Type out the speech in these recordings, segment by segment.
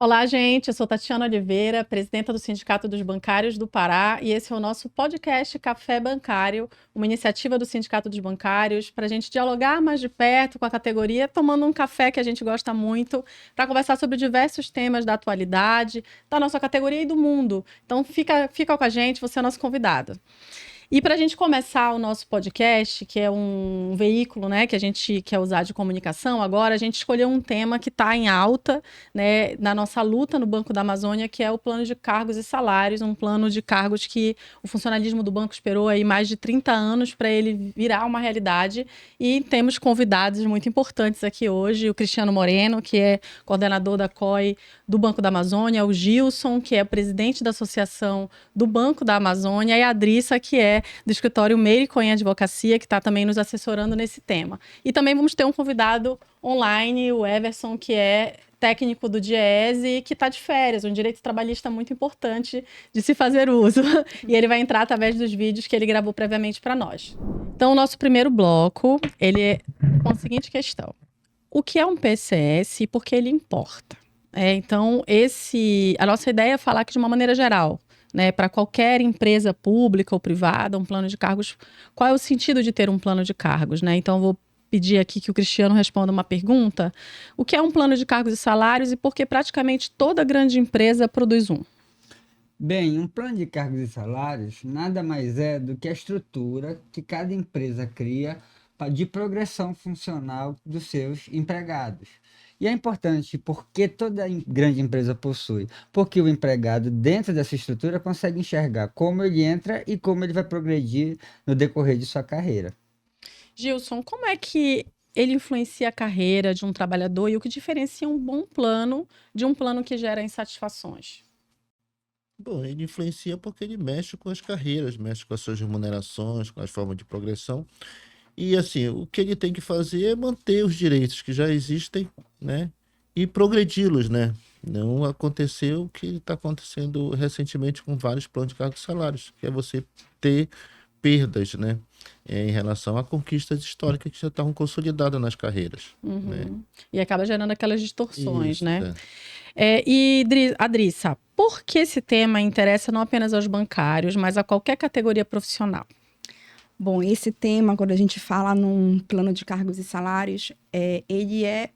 Olá, gente. Eu sou Tatiana Oliveira, presidenta do Sindicato dos Bancários do Pará, e esse é o nosso podcast Café Bancário, uma iniciativa do Sindicato dos Bancários para a gente dialogar mais de perto com a categoria, tomando um café que a gente gosta muito, para conversar sobre diversos temas da atualidade, da nossa categoria e do mundo. Então, fica com a gente, você é nosso convidado. E para a gente começar o nosso podcast, que é um veículo, né, que a gente quer usar de comunicação, agora a gente escolheu um tema que está em alta, né, na nossa luta no Banco da Amazônia, que é o plano de cargos e salários, um plano de cargos que o funcionalismo do banco esperou aí mais de 30 anos para ele virar uma realidade. E temos convidados muito importantes aqui hoje, o Cristiano Moreno, que é coordenador da COI do Banco da Amazônia, o Gilson, que é presidente da Associação do Banco da Amazônia, e a Adrissa, que é do escritório Meire Cohen Advocacia, que está também nos assessorando nesse tema. E também vamos ter um convidado online, o Everson, que é técnico do DIEESE, que está de férias, um direito trabalhista muito importante de se fazer uso. E ele vai entrar através dos vídeos que ele gravou previamente para nós. Então, o nosso primeiro bloco, ele é com a seguinte questão. O que é um PCS e por que ele importa? Então, a nossa ideia é falar aqui de uma maneira geral, né, para qualquer empresa pública ou privada, um plano de cargos, qual é o sentido de ter um plano de cargos, né? Então, vou pedir aqui que o Cristiano responda uma pergunta. O que é um plano de cargos e salários e por que praticamente toda grande empresa produz um? Bem, um plano de cargos e salários nada mais é do que a estrutura que cada empresa cria de progressão funcional dos seus empregados. E é importante porque toda grande empresa possui, porque o empregado, dentro dessa estrutura, consegue enxergar como ele entra e como ele vai progredir no decorrer de sua carreira. Gilson, como é que ele influencia a carreira de um trabalhador e o que diferencia um bom plano de um plano que gera insatisfações? Bom, ele influencia porque ele mexe com as carreiras, mexe com as suas remunerações, com as formas de progressão. E assim, o que ele tem que fazer é manter os direitos que já existem, né? E progredi-los, né? Não acontecer o que está acontecendo recentemente com vários planos de cargos e salários, que é você ter perdas, né? Em relação a conquistas históricas que já estavam consolidadas nas carreiras, né? E acaba gerando aquelas distorções, Isso, né? Adrissa, por que esse tema interessa não apenas aos bancários, mas a qualquer categoria profissional? Bom, esse tema, quando a gente fala num plano de cargos e salários, ele é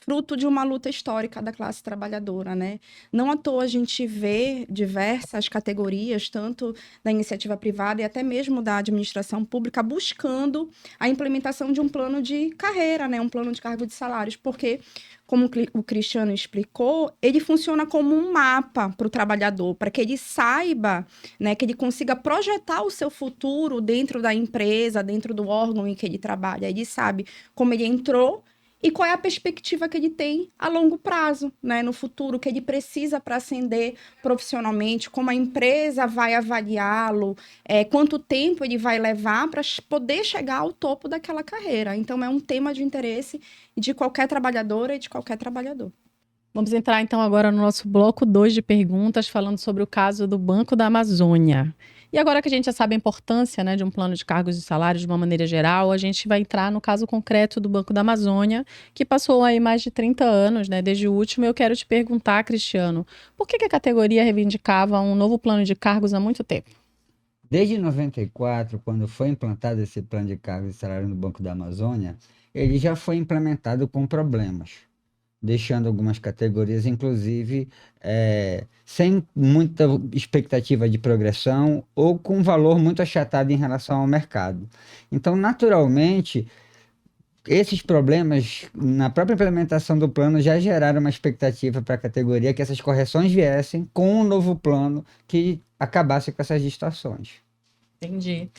fruto de uma luta histórica da classe trabalhadora, né? Não à toa a gente vê diversas categorias, tanto da iniciativa privada e até mesmo da administração pública, buscando a implementação de um plano de carreira, né? Um plano de cargo de salários, porque, como o Cristiano explicou, ele funciona como um mapa para o trabalhador, para que ele saiba, né, que ele consiga projetar o seu futuro dentro da empresa, dentro do órgão em que ele trabalha. Ele sabe como ele entrou e qual é a perspectiva que ele tem a longo prazo, né, no futuro, que ele precisa para ascender profissionalmente, como a empresa vai avaliá-lo, quanto tempo ele vai levar para poder chegar ao topo daquela carreira. Então, é um tema de interesse de qualquer trabalhadora e de qualquer trabalhador. Vamos entrar então agora no nosso bloco 2 de perguntas, falando sobre o caso do Banco da Amazônia. E agora que a gente já sabe a importância, né, de um plano de cargos e salários de uma maneira geral, a gente vai entrar no caso concreto do Banco da Amazônia, que passou aí mais de 30 anos, né, desde o último. Eu quero te perguntar, Cristiano, por que a categoria reivindicava um novo plano de cargos há muito tempo? Desde 94, quando foi implantado esse plano de cargos e salários no Banco da Amazônia, ele já foi implementado com problemas, deixando algumas categorias, inclusive, sem muita expectativa de progressão ou com um valor muito achatado em relação ao mercado. Então, naturalmente, esses problemas, na própria implementação do plano, já geraram uma expectativa para a categoria que essas correções viessem com um novo plano que acabasse com essas distorções. Entendi.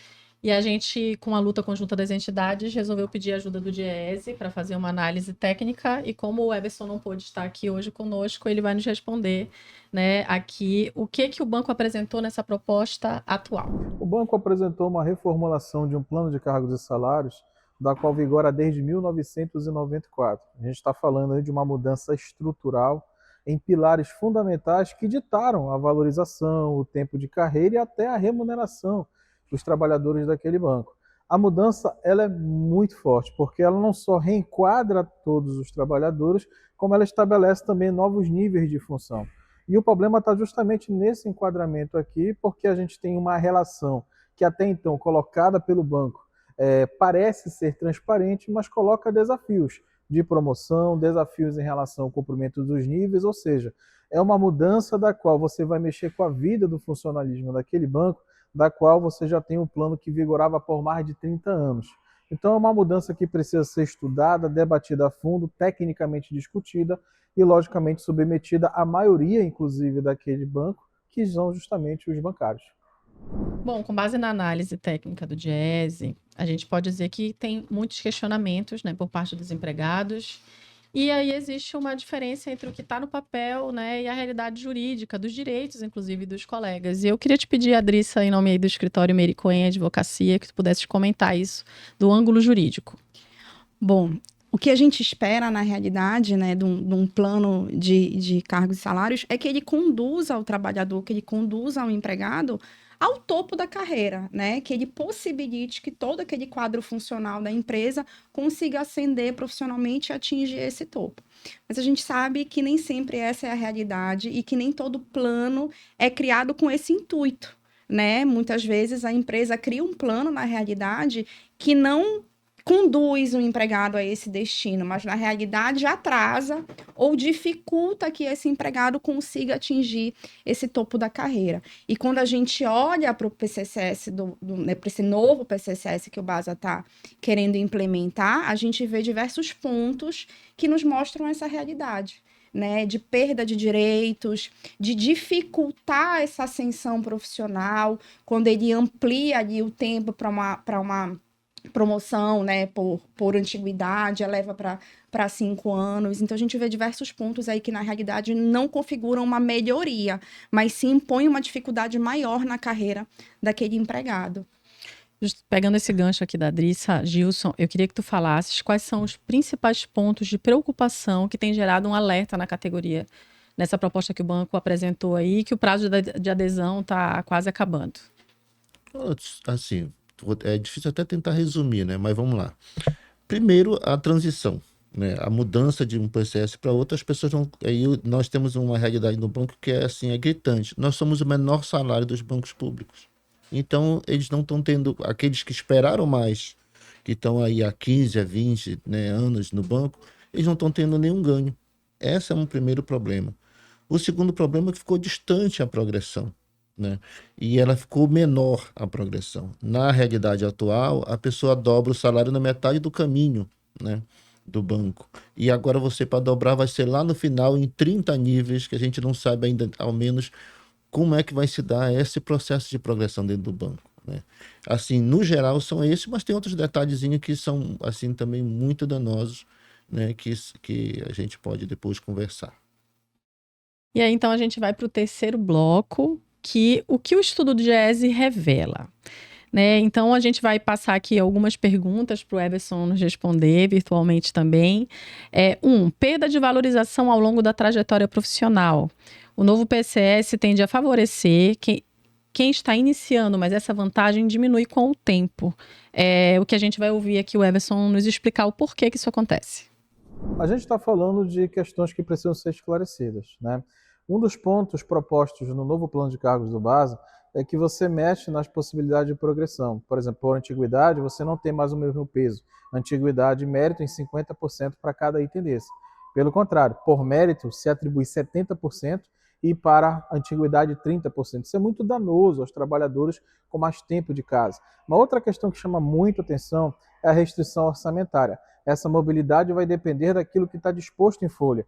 E a gente, com a luta conjunta das entidades, resolveu pedir ajuda do DIEESE para fazer uma análise técnica. E como o Everson não pôde estar aqui hoje conosco, ele vai nos responder, né, aqui o que o banco apresentou nessa proposta atual. O banco apresentou uma reformulação de um plano de cargos e salários, da qual vigora desde 1994. A gente está falando aí de uma mudança estrutural em pilares fundamentais que ditaram a valorização, o tempo de carreira e até a remuneração dos trabalhadores daquele banco. A mudança ela é muito forte, porque ela não só reenquadra todos os trabalhadores, como ela estabelece também novos níveis de função. E o problema está justamente nesse enquadramento aqui, porque a gente tem uma relação que até então, colocada pelo banco, parece ser transparente, mas coloca desafios de promoção, desafios em relação ao cumprimento dos níveis, ou seja, é uma mudança da qual você vai mexer com a vida do funcionalismo daquele banco, da qual você já tem um plano que vigorava por mais de 30 anos. Então é uma mudança que precisa ser estudada, debatida a fundo, tecnicamente discutida e, logicamente, submetida à maioria, inclusive, daquele banco, que são justamente os bancários. Bom, com base na análise técnica do Diese, a gente pode dizer que tem muitos questionamentos, né, por parte dos empregados. E aí existe uma diferença entre o que está no papel, né, e a realidade jurídica, dos direitos, inclusive, dos colegas. E eu queria te pedir, Adrissa, em nome aí do escritório Meire Cohen Advocacia, que tu pudesses comentar isso do ângulo jurídico. Bom, o que a gente espera, na realidade, né, de um plano de cargos e salários é que ele conduza o trabalhador, que ele conduza o empregado ao topo da carreira, né? Que ele possibilite que todo aquele quadro funcional da empresa consiga ascender profissionalmente e atingir esse topo. Mas a gente sabe que nem sempre essa é a realidade e que nem todo plano é criado com esse intuito, né? Muitas vezes a empresa cria um plano, na realidade, que não conduz o empregado a esse destino, mas na realidade atrasa ou dificulta que esse empregado consiga atingir esse topo da carreira. E quando a gente olha para o PCCS, né, para esse novo PCCS que o BASA está querendo implementar, a gente vê diversos pontos que nos mostram essa realidade. Né, de perda de direitos, de dificultar essa ascensão profissional, quando ele amplia ali o tempo para uma promoção, né, por antiguidade, eleva para 5 anos. Então, a gente vê diversos pontos aí que, na realidade, não configuram uma melhoria, mas sim impõem uma dificuldade maior na carreira daquele empregado. Pegando esse gancho aqui da Adrissa, Gilson, eu queria que tu falasses quais são os principais pontos de preocupação que tem gerado um alerta na categoria, nessa proposta que o banco apresentou aí, que o prazo de adesão está quase acabando. Assim, é difícil até tentar resumir, né? Mas vamos lá. Primeiro, a transição, né? A mudança de um PCS para outro, as pessoas não. Aí nós temos uma realidade no banco que é assim, é gritante. Nós somos o menor salário dos bancos públicos. Então, eles não estão tendo. Aqueles que esperaram mais, que estão aí há 15, a 20, né, anos no banco, eles não estão tendo nenhum ganho. Esse é um primeiro problema. O segundo problema é que ficou distante a progressão, né? E ela ficou menor a progressão. Na realidade atual, a pessoa dobra o salário na metade do caminho, né, do banco. E agora você, para dobrar, vai ser lá no final, em 30 níveis, que a gente não sabe ainda, ao menos, como é que vai se dar esse processo de progressão dentro do banco, né? Assim, no geral, são esses, mas tem outros detalhezinhos que são, assim, também muito danosos, né, que a gente pode depois conversar. E aí, então, a gente vai para o terceiro bloco, o que o estudo do Diese revela. Né? Então, a gente vai passar aqui algumas perguntas para o Everson nos responder virtualmente também. Perda de valorização ao longo da trajetória profissional. O novo PCS tende a favorecer quem está iniciando, mas essa vantagem diminui com o tempo. O que a gente vai ouvir aqui o Everson nos explicar o porquê que isso acontece. A gente está falando de questões que precisam ser esclarecidas, né? Um dos pontos propostos no novo plano de cargos do BASA é que você mexe nas possibilidades de progressão. Por exemplo, por antiguidade, você não tem mais o mesmo peso. Antiguidade e mérito em 50% para cada item desse. Pelo contrário, por mérito se atribui 70% e para antiguidade 30%. Isso é muito danoso aos trabalhadores com mais tempo de casa. Uma outra questão que chama muito atenção é a restrição orçamentária. Essa mobilidade vai depender daquilo que está disposto em folha.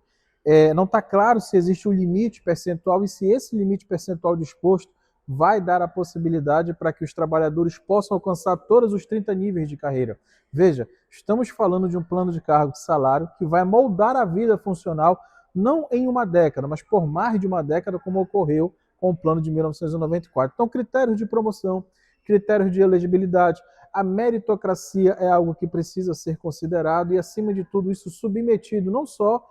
Não está claro se existe um limite percentual e se esse limite percentual disposto vai dar a possibilidade para que os trabalhadores possam alcançar todos os 30 níveis de carreira. Veja, estamos falando de um plano de cargo de salário que vai moldar a vida funcional não em uma década, mas por mais de uma década, como ocorreu com o plano de 1994. Então, critérios de promoção, critérios de elegibilidade, a meritocracia é algo que precisa ser considerado e, acima de tudo, isso submetido não só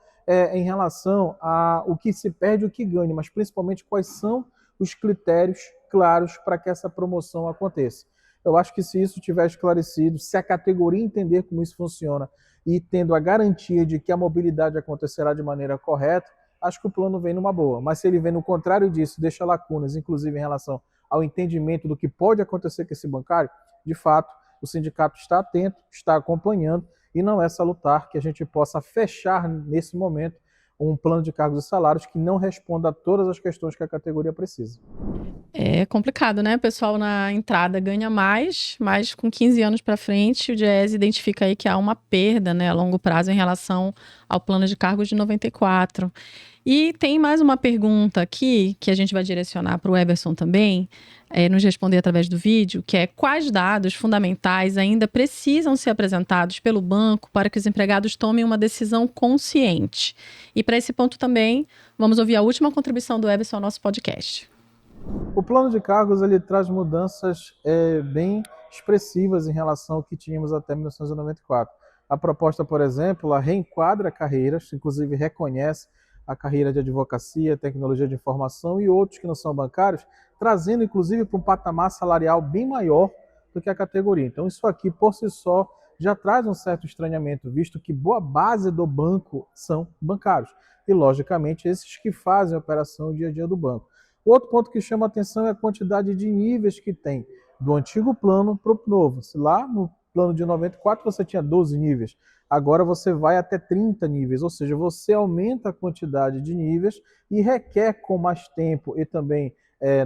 em relação ao que se perde e o que ganha, mas principalmente quais são os critérios claros para que essa promoção aconteça. Eu acho que se isso tiver esclarecido, se a categoria entender como isso funciona e tendo a garantia de que a mobilidade acontecerá de maneira correta, acho que o plano vem numa boa. Mas se ele vem no contrário disso, deixa lacunas, inclusive em relação ao entendimento do que pode acontecer com esse bancário, de fato, o sindicato está atento, está acompanhando, e não é salutar que a gente possa fechar nesse momento um plano de cargos e salários que não responda a todas as questões que a categoria precisa. É complicado, né? O pessoal na entrada ganha mais, mas com 15 anos para frente, o Diese identifica aí que há uma perda, né, a longo prazo em relação ao plano de cargos de 94. E tem mais uma pergunta aqui, que a gente vai direcionar para o Everson também, nos responder através do vídeo, que é: quais dados fundamentais ainda precisam ser apresentados pelo banco para que os empregados tomem uma decisão consciente? E para esse ponto também, vamos ouvir a última contribuição do Everson ao nosso podcast. O plano de cargos ele traz mudanças bem expressivas em relação ao que tínhamos até 1994. A proposta, por exemplo, ela reenquadra carreiras, inclusive reconhece a carreira de advocacia, tecnologia de informação e outros que não são bancários, trazendo inclusive para um patamar salarial bem maior do que a categoria. Então isso aqui, por si só, já traz um certo estranhamento, visto que boa base do banco são bancários. E, logicamente, esses que fazem a operação dia a dia do banco. O outro ponto que chama a atenção é a quantidade de níveis que tem do antigo plano para o novo. Se lá no plano de 94 você tinha 12 níveis, agora você vai até 30 níveis, ou seja, você aumenta a quantidade de níveis e requer com mais tempo e também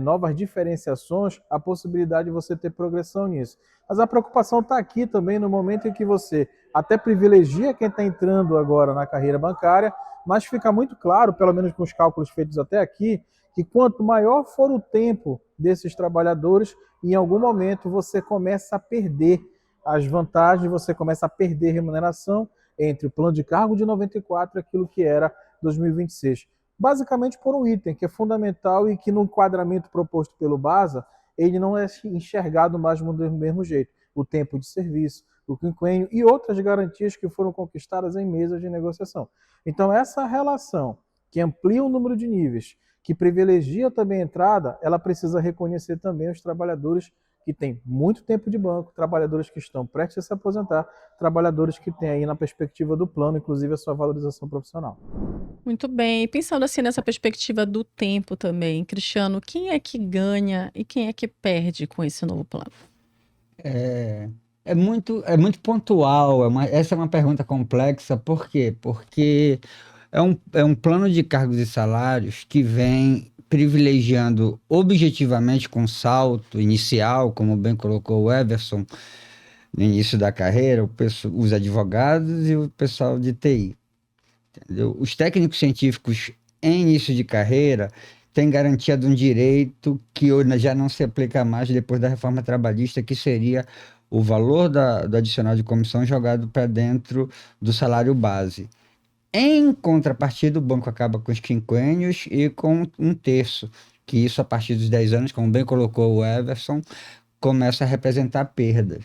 novas diferenciações a possibilidade de você ter progressão nisso. Mas a preocupação está aqui também no momento em que você até privilegia quem está entrando agora na carreira bancária, mas fica muito claro, pelo menos com os cálculos feitos até aqui, que quanto maior for o tempo desses trabalhadores, em algum momento você começa a perder as vantagens, você começa a perder remuneração entre o plano de cargo de 94 e aquilo que era 2026. Basicamente por um item que é fundamental e que no enquadramento proposto pelo BASA, ele não é enxergado mais do mesmo jeito. O tempo de serviço, o quinquênio e outras garantias que foram conquistadas em mesas de negociação. Então essa relação que amplia o número de níveis, que privilegia também a entrada, ela precisa reconhecer também os trabalhadores que têm muito tempo de banco, trabalhadores que estão prestes a se aposentar, trabalhadores que têm aí na perspectiva do plano, inclusive a sua valorização profissional. Muito bem. E pensando assim nessa perspectiva do tempo também, Cristiano, quem é que ganha e quem é que perde com esse novo plano? É muito pontual. Essa é uma pergunta complexa. Por quê? Porque é um plano de cargos e salários que vem privilegiando objetivamente com salto inicial, como bem colocou o Everson, no início da carreira, os advogados e o pessoal de TI. Entendeu? Os técnicos científicos em início de carreira têm garantia de um direito que hoje já não se aplica mais depois da reforma trabalhista, que seria o valor do adicional de comissão jogado para dentro do salário base. Em contrapartida, o banco acaba com os quinquênios e com um terço, que isso a partir dos 10 anos, como bem colocou o Everson, começa a representar perdas.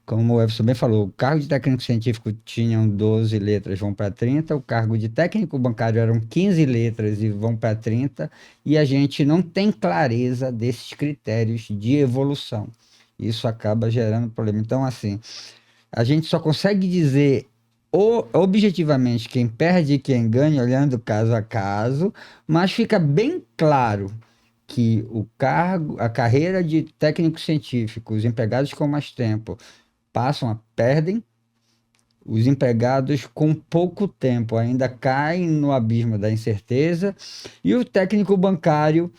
Como o Everson bem falou, o cargo de técnico científico tinham 12 letras, vão para 30, o cargo de técnico bancário eram 15 letras e vão para 30, e a gente não tem clareza desses critérios de evolução. Isso acaba gerando problema. Então, assim, a gente só consegue dizer objetivamente quem perde e quem ganha, olhando caso a caso, mas fica bem claro que a carreira de técnico científico, os empregados com mais tempo perdem, os empregados com pouco tempo ainda caem no abismo da incerteza, e o técnico bancário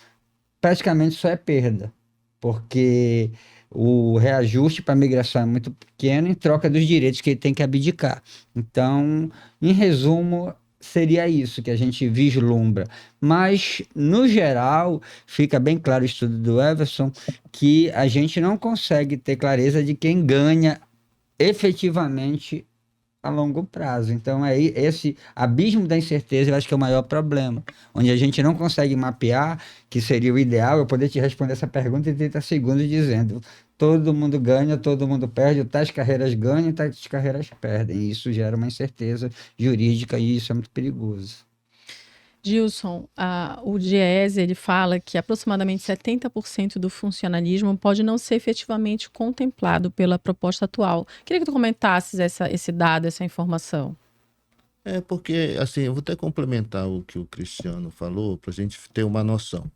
praticamente só é perda, porque o reajuste para a migração é muito pequeno em troca dos direitos que ele tem que abdicar. Então, em resumo, seria isso que a gente vislumbra. Mas, no geral, fica bem claro o estudo do Everson que a gente não consegue ter clareza de quem ganha efetivamente a longo prazo. Então, esse abismo da incerteza, eu acho que é o maior problema, onde a gente não consegue mapear, que seria o ideal, eu poder te responder essa pergunta em 30 segundos dizendo: todo mundo ganha, todo mundo perde, tais carreiras ganham, tais carreiras perdem. Isso gera uma incerteza jurídica e isso é muito perigoso. Gilson, o Diese, ele fala que aproximadamente 70% do funcionalismo pode não ser efetivamente contemplado pela proposta atual. Queria que tu comentasses esse dado, essa informação. Porque, assim, eu vou até complementar o que o Cristiano falou, para a gente ter uma noção,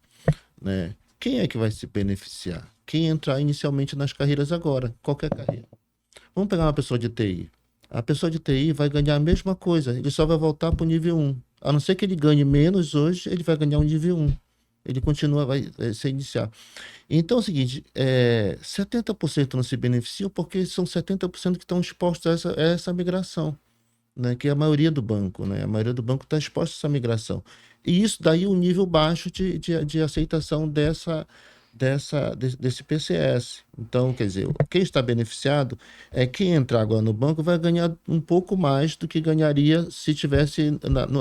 né? Quem é que vai se beneficiar? Quem entrar inicialmente nas carreiras agora, qualquer carreira. Vamos pegar uma pessoa de TI. A pessoa de TI vai ganhar a mesma coisa, ele só vai voltar para o nível 1. A não ser que ele ganhe menos hoje, ele vai ganhar um nível 1. Ele continua, vai se iniciar. Então é o seguinte, 70% não se beneficiam porque são 70% que estão expostos a essa migração, né? Que é a maioria do banco, né? A maioria do banco está exposta a essa migração. E isso daí um nível baixo de aceitação desse PCS. Então, quer dizer, quem está beneficiado é quem entrar agora no banco vai ganhar um pouco mais do que ganharia se tivesse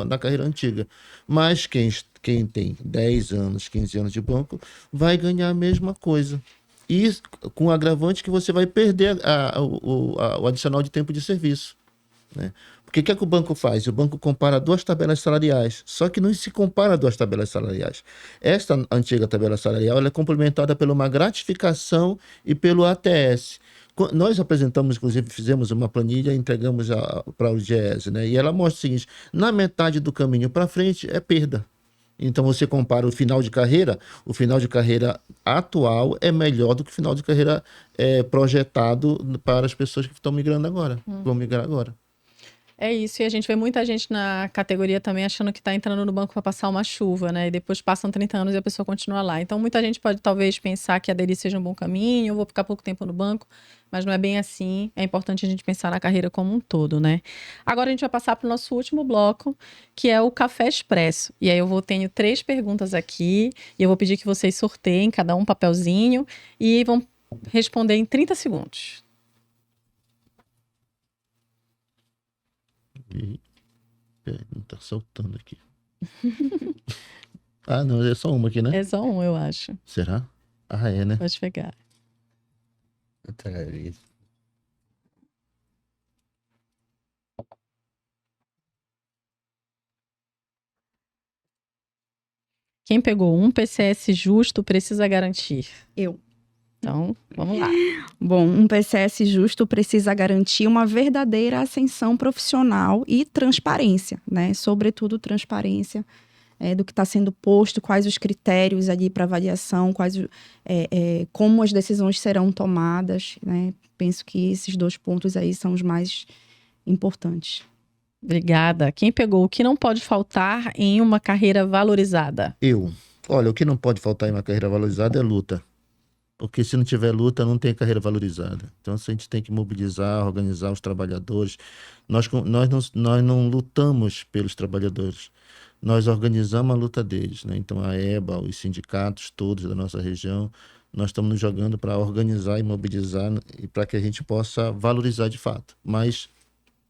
na carreira antiga. Mas quem tem 10 anos, 15 anos de banco, vai ganhar a mesma coisa. E com o agravante que você vai perder o adicional de tempo de serviço, né? Porque o que é que o banco faz? O banco compara duas tabelas salariais, só que não se compara duas tabelas salariais. Esta antiga tabela salarial ela é complementada por uma gratificação e pelo ATS. Nós apresentamos, inclusive, fizemos uma planilha e entregamos para o GES, né? E ela mostra o seguinte: na metade do caminho para frente é perda. Então você compara o final de carreira atual é melhor do que o final de carreira projetado para as pessoas que estão migrando agora, vão migrar agora. É isso, e a gente vê muita gente na categoria também achando que está entrando no banco para passar uma chuva, né? E depois passam 30 anos e a pessoa continua lá. Então, muita gente pode talvez pensar que aderir seja um bom caminho, eu vou ficar pouco tempo no banco, mas não é bem assim. É importante a gente pensar na carreira como um todo, né? Agora a gente vai passar para o nosso último bloco, que é o Café Expresso. E aí tenho 3 perguntas aqui, e eu vou pedir que vocês sorteiem cada um papelzinho e vão responder em 30 segundos. Não tá soltando aqui. Não, é só uma aqui, né? É só um, eu acho. Será? É, né? Pode pegar. Quem pegou um PCS justo precisa garantir. Eu. Então, vamos lá. Bom, um PCS justo precisa garantir uma verdadeira ascensão profissional e transparência, né? Sobretudo transparência do que está sendo posto, quais os critérios ali para avaliação, como as decisões serão tomadas, né? Penso que esses 2 pontos aí são os mais importantes. Obrigada. Quem pegou o que não pode faltar em uma carreira valorizada? Olha, o que não pode faltar em uma carreira valorizada é luta. Porque se não tiver luta, não tem carreira valorizada. Então, a gente tem que mobilizar, organizar os trabalhadores. Nós não lutamos pelos trabalhadores. Nós organizamos a luta deles, né? Então, a EBA, os sindicatos todos da nossa região, nós estamos nos jogando para organizar e mobilizar e para que a gente possa valorizar de fato. Mas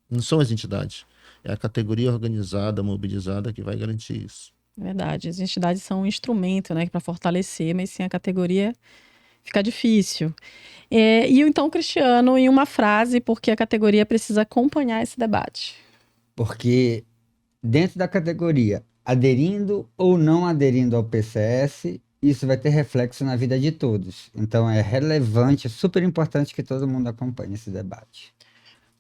não são as entidades. É a categoria organizada, mobilizada que vai garantir isso. Verdade. As entidades são um instrumento, né, para fortalecer, mas sem a categoria fica difícil. E então, Cristiano, em uma frase, porque a categoria precisa acompanhar esse debate. Porque dentro da categoria, aderindo ou não aderindo ao PCS, isso vai ter reflexo na vida de todos. Então é relevante, é super importante que todo mundo acompanhe esse debate.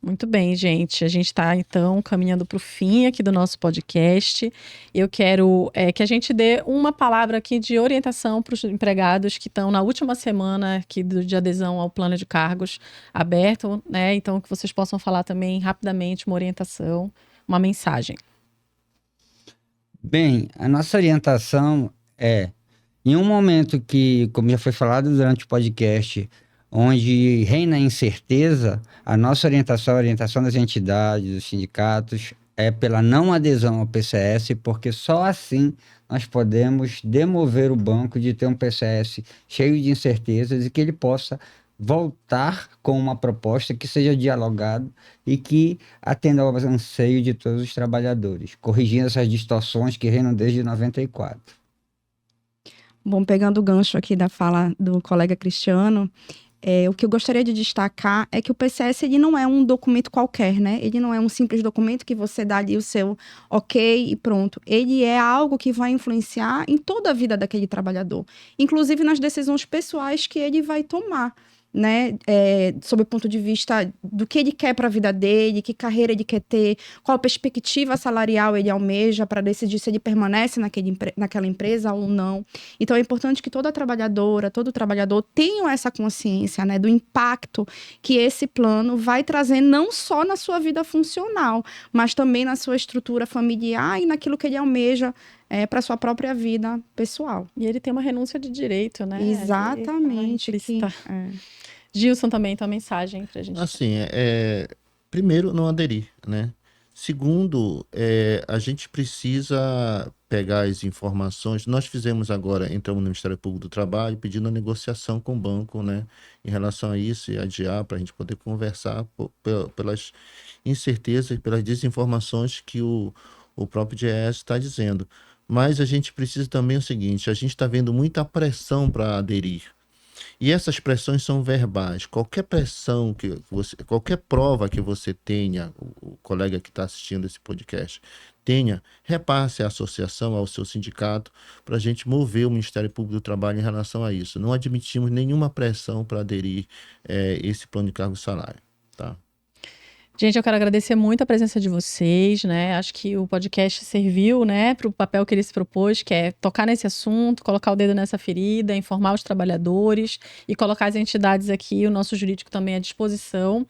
Muito bem, gente. A gente está, então, caminhando para o fim aqui do nosso podcast. Eu quero que a gente dê uma palavra aqui de orientação para os empregados que estão na última semana aqui de adesão ao plano de cargos aberto, né? Então, que vocês possam falar também rapidamente uma orientação, uma mensagem. Bem, a nossa orientação é, em um momento que, como já foi falado durante o podcast, onde reina a incerteza, a nossa orientação, a orientação das entidades, dos sindicatos, é pela não adesão ao PCS, porque só assim nós podemos demover o banco de ter um PCS cheio de incertezas e que ele possa voltar com uma proposta que seja dialogada e que atenda ao anseio de todos os trabalhadores, corrigindo essas distorções que reinam desde 94. Bom, pegando o gancho aqui da fala do colega Cristiano, o que eu gostaria de destacar é que o PCS ele não é um documento qualquer, né? Ele não é um simples documento que você dá ali o seu ok e pronto. Ele é algo que vai influenciar em toda a vida daquele trabalhador, inclusive nas decisões pessoais que ele vai tomar, né? Sob o ponto de vista do que ele quer para a vida dele, que carreira ele quer ter, qual perspectiva salarial ele almeja para decidir se ele permanece naquela empresa ou não. Então, é importante que toda trabalhadora, todo trabalhador tenham essa consciência, né, do impacto que esse plano vai trazer não só na sua vida funcional, mas também na sua estrutura familiar e naquilo que ele almeja para sua própria vida pessoal. E ele tem uma renúncia de direito, né? Exatamente. Gilson também tem uma mensagem pra gente. Assim, primeiro, não aderir, né? Segundo, a gente precisa pegar as informações. Nós fizemos agora, entramos no Ministério Público do Trabalho, pedindo a negociação com o banco, né? Em relação a isso e adiar para a gente poder conversar pelas incertezas e pelas desinformações que o próprio DIEESE está dizendo. Mas a gente precisa também o seguinte, a gente está vendo muita pressão para aderir. E essas pressões são verbais. Qualquer pressão qualquer prova que você tenha, o colega que está assistindo esse podcast tenha, repasse à associação, ao seu sindicato, para a gente mover o Ministério Público do Trabalho em relação a isso. Não admitimos nenhuma pressão para aderir esse plano de cargo e salário, tá? Gente, eu quero agradecer muito a presença de vocês, né? Acho que o podcast serviu, né, para o papel que ele se propôs, que é tocar nesse assunto, colocar o dedo nessa ferida, informar os trabalhadores e colocar as entidades aqui, o nosso jurídico também à disposição.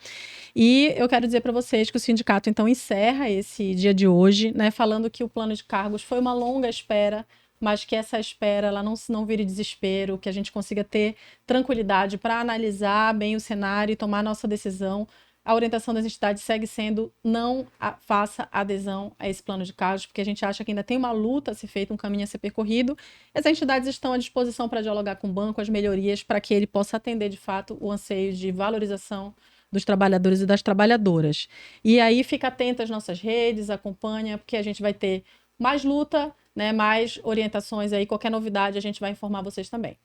E eu quero dizer para vocês que o sindicato, então, encerra esse dia de hoje, né, falando que o plano de cargos foi uma longa espera, mas que essa espera ela não vire desespero, que a gente consiga ter tranquilidade para analisar bem o cenário e tomar a nossa decisão. A orientação das entidades segue sendo não faça adesão a esse plano de cargos, porque a gente acha que ainda tem uma luta a ser feita, um caminho a ser percorrido. As entidades estão à disposição para dialogar com o banco, as melhorias, para que ele possa atender, de fato, o anseio de valorização dos trabalhadores e das trabalhadoras. E aí fica atento às nossas redes, acompanha, porque a gente vai ter mais luta, né, mais orientações aí, qualquer novidade a gente vai informar vocês também.